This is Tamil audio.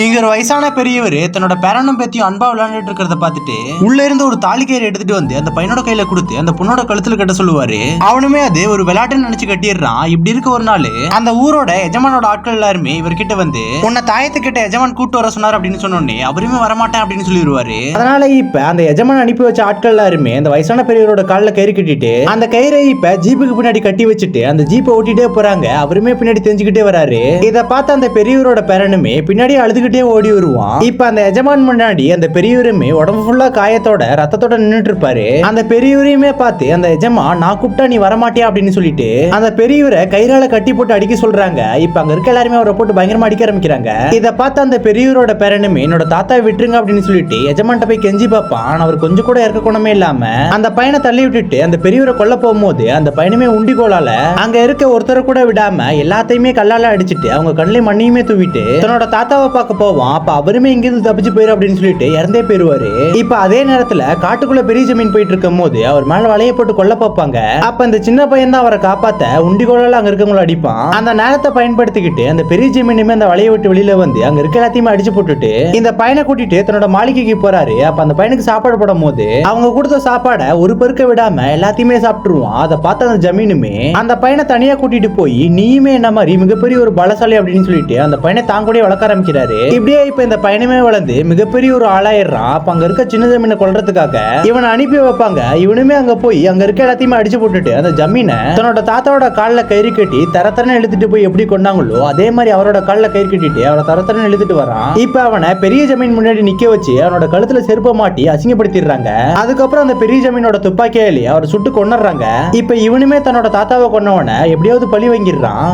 இங்க ஒரு வயசான பெரியவர் தன்னோட பேரனும் பேத்தியும் அன்பா விளையாண்டுட்டு இருக்கிறத பார்த்துட்டு உள்ள இருந்து ஒரு தாலிக்கயிறு எடுத்துட்டு வந்து அந்த பையனோட கையில கொடுத்து அந்த பொண்ணோட கழுத்துல கட்ட சொல்லுவாரு. அவனுமே அது ஒரு விளையாட்டுன்னு நினைச்சு கட்டிடுறான். இப்படி இருக்க ஒரு நாள் அந்த ஊரோட எஜமானோட ஆட்கள் எல்லாருமே இவர்கிட்ட வந்து உன்னை தாயத்துக்கிட்ட எஜமான் கூட்டு வர சொன்னார் அப்படின்னு சொன்னோடனே அவருமே வரமாட்டேன் அப்படின்னு சொல்லிடுவாரு. அதனால இப்ப அந்த எஜமான் அனுப்பி வச்ச ஆட்கள் எல்லாருமே அந்த வயசான பெரியவரோட காலில் கயிறு கட்டிட்டு அந்த கயிறை இப்ப ஜீப்புக்கு பின்னாடி கட்டி வச்சுட்டு அந்த ஜீப்பை ஓட்டிட்டே போறாங்க. அவருமே பின்னாடி தெரிஞ்சுக்கிட்டே வராரு. இதை பார்த்து அந்த பெரியவரோட பேரனுமே பின்னாடி அழுதுகிட்டே ஓடி வருவான். இப்ப அந்த எஜமான் முன்னாடி அந்த பெரியவருமே உடம்பு ஃபுல்லா காயத்தோட ரத்தத்தோட நின்னுட்டு இருப்பாரு. அந்த பெரியவரையுமே பார்த்து அந்த எஜமான் நான் கூப்பிட்டா நீ வரமாட்டியா அப்படின்னு சொல்லிட்டு அந்த பெரியவரை கயிறால கட்டி போட்டு அடிக்க சொல்றாங்க. இப்ப அங்க இருக்க எல்லாருமே அவரை போட்டு பயங்கரமா அடிக்க ஆரம்பிக்கிறாங்க. இதை பார்த்து அந்த பெரியவரோட பேரனுமே என்னோட தாத்தா விட்டுருங்க அப்படின்னு சொல்லிட்டு எஜமான்ட்ட போய் கெஞ்சி பார்ப்பான். அவர் கொஞ்சம் கூட இறக்க குணமே இல்லாம அந்த பையனை தள்ளி விட்டுட்டு அந்த பெரியவரை கொல்ல போகும்போது அந்த பையனுமே உண்டிகோலால அங்க இருக்க ஒருத்தரை கூட விடாம எல்லாத்தையுமே கல்லால அடிச்சுட்டு அவங்க கண்ணிலே மண்ணையுமே தூவிட்டு தன்னோட தாத்தாவை பார்க்க போவான். அப்ப அவருமே இங்கிருந்து தப்பிச்சு போயிரு அப்படின்னு சொல்லிட்டு இறந்தே போயிருவாரு. இப்ப அதே நேரத்துல காட்டுக்குள்ள பெரிய ஜமீன் போயிட்டு இருக்கும் போது அவர் மேல வலைய போட்டு கொல்ல பார்ப்பாங்க. அப்ப இந்த சின்ன பையன் தான் அவரை காப்பாத்த உண்டிகோலால அங்க இருக்கவங்கள அடிப்பான். அந்த நேரத்தை பயன்படுத்திக்கிட்டு அந்த பெரிய ஜமீனுமே அந்த வலையை விட்டு வெளியில வந்து அங்க இருக்க எல்லாத்தையுமே அடிச்சு போட்டுட்டு இந்த பையனை கூட்டிட்டு தன்னோட மாளிகைக்கு போறாரு. அப்ப அந்த பையனுக்கு சாப்பாடு போடும் போது அவங்க கொடுத்த சாப்பாடை ஒரு பெருக்க விடாம எல்லாத்தையுமே சாப்பிட்டுருவான். அதை பார்த்த அந்த ஜமீனுமே அந்த பையனை தனியா கூட்டிட்டு போய் நீயுமே என்ன மாதிரி மிகப்பெரிய ஒரு பலசாலி அப்படின்னு சொல்லிட்டு அந்த பையனை தாங்கூட வளர்க்க ஆரம்பிக்கிறாரு. இப்படியே இப்ப இந்த பையனுமே வளர்ந்து மிகப்பெரிய ஒரு ஆளாயிடுறான். அப்ப அங்க இருக்க சின்ன ஜமீனை கொல்றதுக்காக இவனை அனுப்பி வைப்பாங்க. இவனுமே அங்க போய் அங்க இருக்க எல்லாத்தையுமே அடிச்சு போட்டுட்டு அந்த ஜமீனை தன்னோட தாத்தாவோட காலில் கயிறு கட்டி தரத்தரன்னு இழுத்துட்டு போய் எப்படி கொண்டாங்களோ அதே மாதிரி அவரோட காலில் கயிறு கட்டிட்டு அவரை தரத்தரன்னு இழுத்துட்டு வரான். இப்ப அவனை பெரிய ஜமீன் முன்னாடி நிக்க வச்சு அவனோட கழுத்துல செருப்ப மாட்டி அசிங்கப்படுத்திடுறாங்க. அதுக்கப்புறம் அந்த பெரிய ஜமீனோட துப்பாக்கியாலே அவரை சுட்டு கொண்டுறாங்க. இப்ப இவனுமே தன்னோட தாத்தாவை கொன்னவனை எப்படியாவது பழி வாங்கிடுறான்.